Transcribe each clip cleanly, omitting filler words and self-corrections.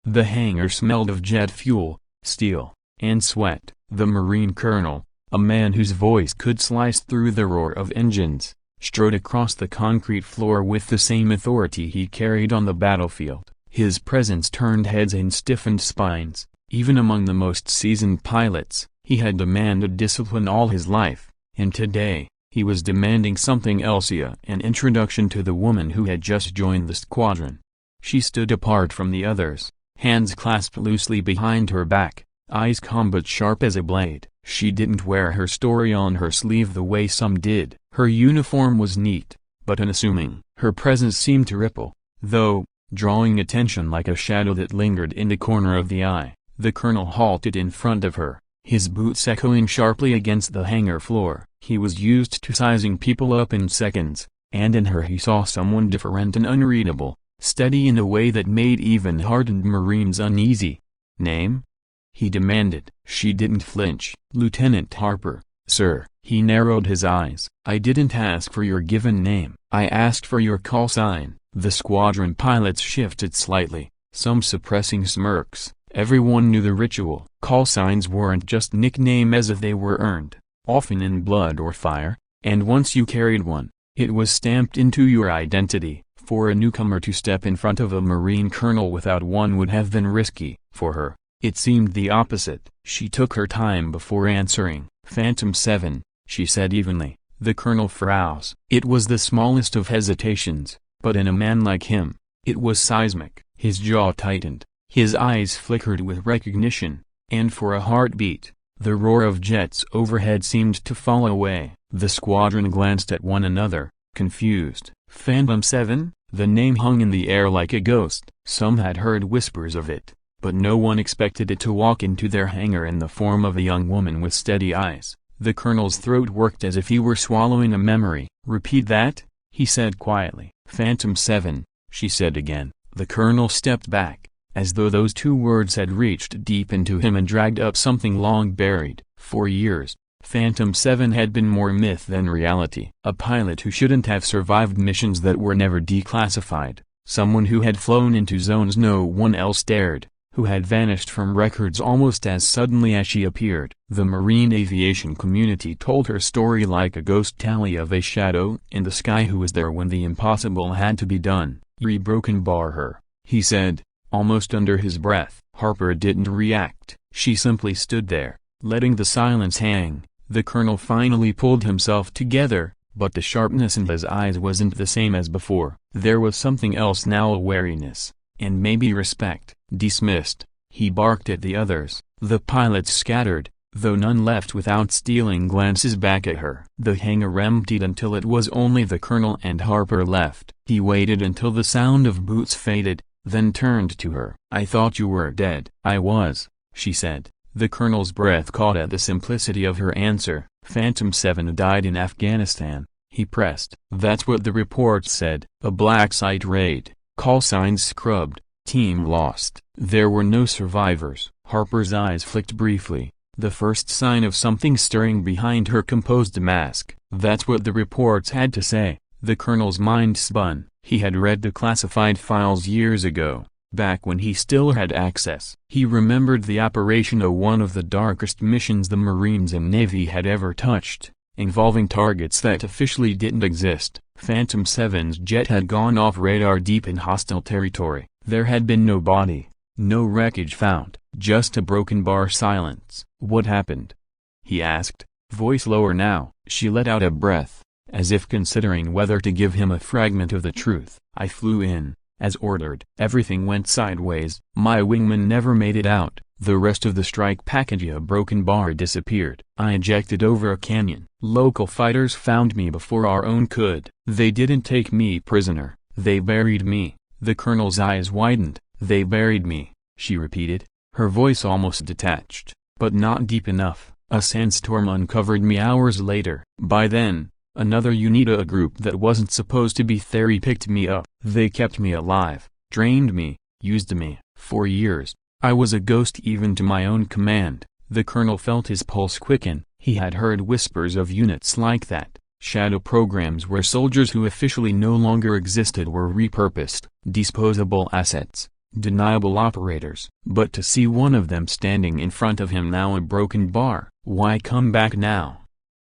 The hangar smelled of jet fuel, steel, and sweat. The Marine colonel, a man whose voice could slice through the roar of engines, strode across the concrete floor with the same authority he carried on the battlefield. His presence turned heads and stiffened spines. Even among the most seasoned pilots, he had demanded discipline all his life, and today, he was demanding something else: an introduction to the woman who had just joined the squadron. She stood apart from the others, hands clasped loosely behind her back, eyes calm but sharp as a blade. She didn't wear her story on her sleeve the way some did. Her uniform was neat, but unassuming. Her presence seemed to ripple, though, drawing attention like a shadow that lingered in the corner of the eye. The colonel halted in front of her, his boots echoing sharply against the hangar floor. He was used to sizing people up in seconds, and in her he saw someone different and unreadable, steady in a way that made even hardened Marines uneasy. "Name?" he demanded. She didn't flinch. "Lieutenant Harper, sir." He narrowed his eyes. "I didn't ask for your given name. I asked for your call sign." The squadron pilots shifted slightly, some suppressing smirks. Everyone knew the ritual. Call signs weren't just nicknames as if they were earned, often in blood or fire, and once you carried one, it was stamped into your identity. For a newcomer to step in front of a Marine colonel without one would have been risky. For her, it seemed the opposite. She took her time before answering. "Phantom 7, she said evenly. The colonel frowns. It was the smallest of hesitations, but in a man like him, it was seismic. His jaw tightened, his eyes flickered with recognition, and for a heartbeat, the roar of jets overhead seemed to fall away. The squadron glanced at one another, confused. Phantom 7? The name hung in the air like a ghost. Some had heard whispers of it, but no one expected it to walk into their hangar in the form of a young woman with steady eyes. The colonel's throat worked as if he were swallowing a memory. "Repeat that," he said quietly. "Phantom 7, she said again." The colonel stepped back, as though those two words had reached deep into him and dragged up something long buried. For years, Phantom 7 had been more myth than reality. A pilot who shouldn't have survived missions that were never declassified, someone who had flown into zones no one else dared, who had vanished from records almost as suddenly as she appeared. The marine aviation community told her story like a ghost tally of a shadow in the sky who was there when the impossible had to be done. "Broken bar her," he said, almost under his breath. Harper didn't react. She simply stood there, letting the silence hang. The colonel finally pulled himself together, but the sharpness in his eyes wasn't the same as before. There was something else now: a wariness, and maybe respect. "Dismissed," he barked at the others. The pilots scattered, though none left without stealing glances back at her. The hangar emptied until it was only the colonel and Harper left. He waited until the sound of boots faded, then turned to her. "I thought you were dead." "I was," she said. The colonel's breath caught at the simplicity of her answer. "Phantom 7 died in Afghanistan," he pressed. "That's what the report said. A black site raid, call signs scrubbed, team lost. There were no survivors." Harper's eyes flicked briefly, the first sign of something stirring behind her composed mask. "That's what the reports had to say." The colonel's mind spun. He had read the classified files years ago, back when he still had access. He remembered the Operation O, one of the darkest missions the Marines and Navy had ever touched, involving targets that officially didn't exist. Phantom 7's jet had gone off radar deep in hostile territory. There had been no body, no wreckage found, just a broken bar. Silence. "What happened?" he asked, voice lower now. She let out a breath, as if considering whether to give him a fragment of the truth. "I flew in, as ordered. Everything went sideways. My wingman never made it out. The rest of the strike package, a broken bar, disappeared. I ejected over a canyon. Local fighters found me before our own could. They didn't take me prisoner. They buried me." The colonel's eyes widened. "They buried me," she repeated, her voice almost detached, but not deep enough. "A sandstorm uncovered me hours later. By then, another UNITA group that wasn't supposed to be there picked me up. They kept me alive, trained me, used me. For years, I was a ghost even to my own command." The colonel felt his pulse quicken. He had heard whispers of units like that, shadow programs where soldiers who officially no longer existed were repurposed, disposable assets, undeniable operators. But to see one of them standing in front of him now a broken bar. "Why come back now?"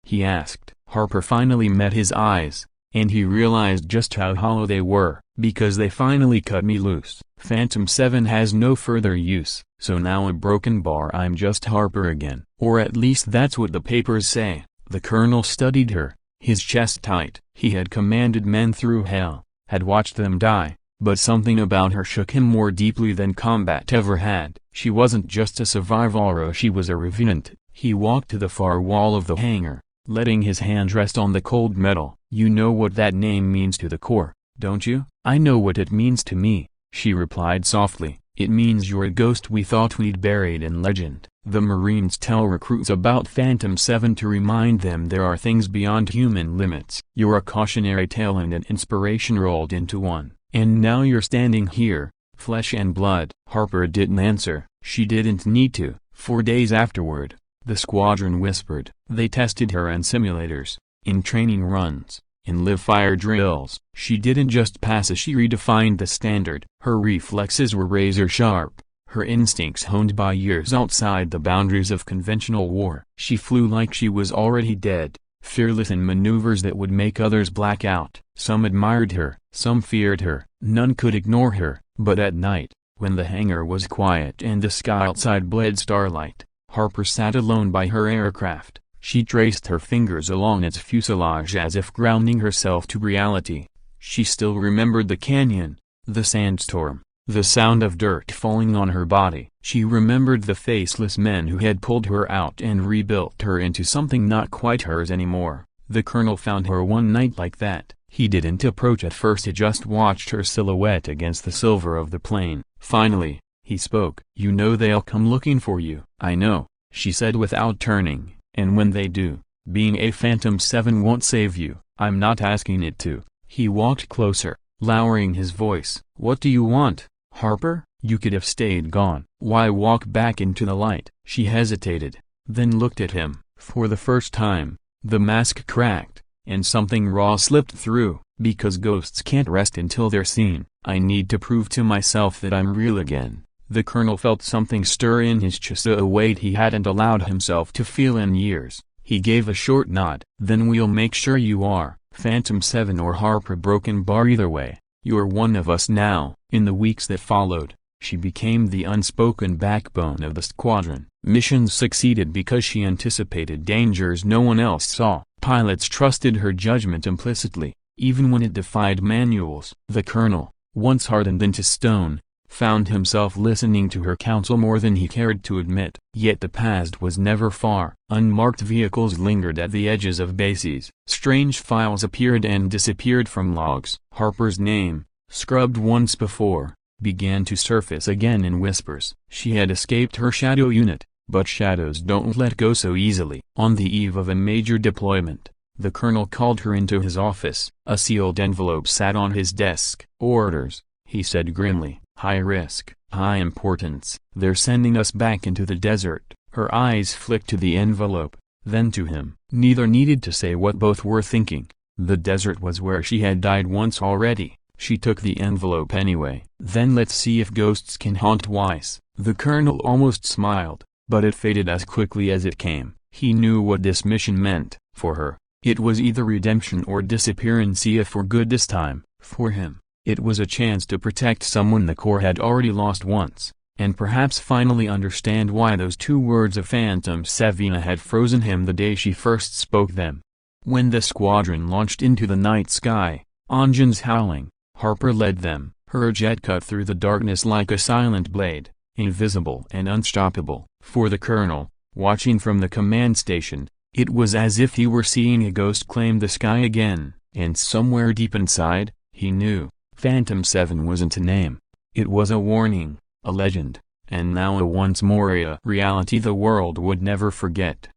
he asked. Harper finally met his eyes, and he realized just how hollow they were. "Because they finally cut me loose. Phantom 7 has no further use, so now a broken bar I'm just Harper again. Or at least that's what the papers say." The colonel studied her, his chest tight. He had commanded men through hell, had watched them die, but something about her shook him more deeply than combat ever had. She wasn't just a survivor, she was a revenant. He walked to the far wall of the hangar, letting his hand rest on the cold metal. "You know what that name means to the Corps, don't you?" "I know what it means to me," she replied softly. "It means you're a ghost we thought we'd buried in legend." The Marines tell recruits about Phantom 7 to remind them there are things beyond human limits. You're a cautionary tale and an inspiration rolled into one. And now you're standing here, flesh and blood. Harper didn't answer. She didn't need to. 4 days afterward, the squadron whispered. They tested her in simulators, in training runs, in live-fire drills. She didn't just pass as she redefined the standard. Her reflexes were razor-sharp, her instincts honed by years outside the boundaries of conventional war. She flew like she was already dead, fearless in maneuvers that would make others black out. Some admired her, some feared her. None could ignore her. But at night, when the hangar was quiet and the sky outside bled starlight, Harper sat alone by her aircraft. She traced her fingers along its fuselage as if grounding herself to reality. She still remembered the canyon, the sandstorm, the sound of dirt falling on her body. She remembered the faceless men who had pulled her out and rebuilt her into something not quite hers anymore. The colonel found her one night like that. He didn't approach at first, he just watched her silhouette against the silver of the plane. Finally, he spoke. "You know they'll come looking for you." "I know," she said without turning. "And when they do, being a Phantom 7 won't save you." "I'm not asking it to." He walked closer, lowering his voice. "What do you want, Harper? You could have stayed gone. Why walk back into the light?" She hesitated, then looked at him. For the first time, the mask cracked, and something raw slipped through. "Because ghosts can't rest until they're seen. I need to prove to myself that I'm real again." The colonel felt something stir in his chest, a weight he hadn't allowed himself to feel in years. He gave a short nod. "Then we'll make sure you are, Phantom 7 or Harper broken bar, either way. You're one of us now." In the weeks that followed, she became the unspoken backbone of the squadron. Missions succeeded because she anticipated dangers no one else saw. Pilots trusted her judgment implicitly, even when it defied manuals. The colonel, once hardened into stone, found himself listening to her counsel more than he cared to admit. Yet the past was never far. Unmarked vehicles lingered at the edges of bases. Strange files appeared and disappeared from logs. Harper's name, scrubbed once before, began to surface again in whispers. She had escaped her shadow unit, but shadows don't let go so easily. On the eve of a major deployment, the colonel called her into his office. A sealed envelope sat on his desk. "Orders," he said grimly. "High risk, high importance. They're sending us back into the desert." Her eyes flicked to the envelope, then to him. Neither needed to say what both were thinking. The desert was where she had died once already. She took the envelope anyway. "Then let's see if ghosts can haunt twice." The colonel almost smiled, but it faded as quickly as it came. He knew what this mission meant. For her, it was either redemption or disappearance for good this time. For him, it was a chance to protect someone the Corps had already lost once, and perhaps finally understand why those 2 words of Phantom 7 had frozen him the day she first spoke them. When the squadron launched into the night sky, engines howling, Harper led them. Her jet cut through the darkness like a silent blade, invisible and unstoppable. For the colonel, watching from the command station, it was as if he were seeing a ghost claim the sky again. And somewhere deep inside, he knew, Phantom 7 wasn't a name. It was a warning, a legend, and now a once more a reality the world would never forget.